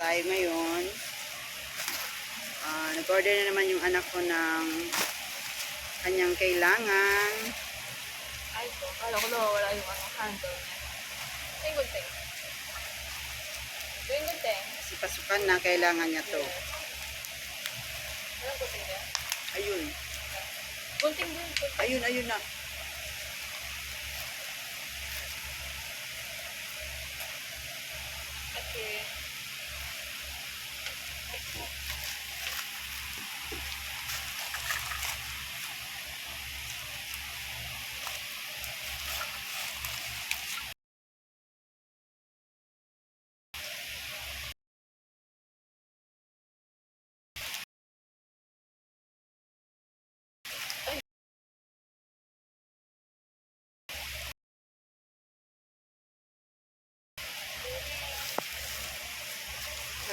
tayo ngayon. Nag-order na naman yung anak ko ng kanyang kailangan. Ay po, kala ko nawawala yung handle niya. Doing good thing. Doing good thing. Kasi pasukan na, kailangan niya to. Anong good thing niya? Ayun. Gunting din. Ayun na. Okay.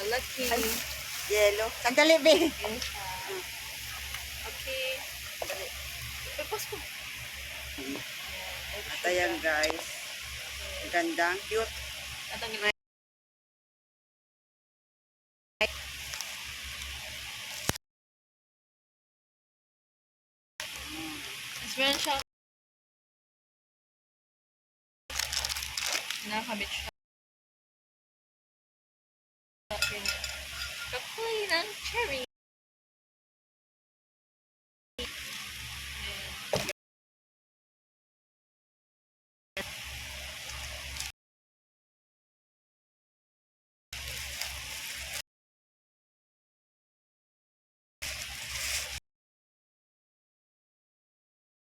Lalaki. Ay, yellow. Sandali, be. Okay. Ipas ko. At ayan, guys. Gandang, cute. Atangin na. Mas meron siyang nakakabit siya. Kakulay ng cherry.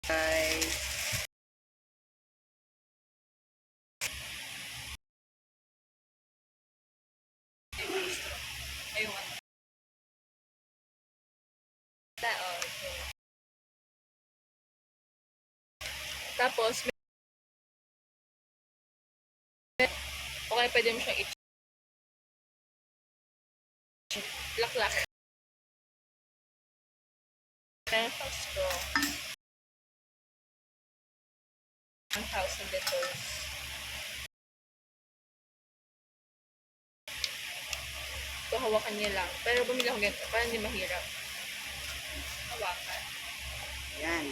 Guys. Ayun. Okay. Tapos, okay, pwede mo siyang i-laklak. Meron siyang straw. 1,000 liters. So, hawakan niya lang. Pero bumili ako ganito para hindi mahirap. Hawakan. Yan.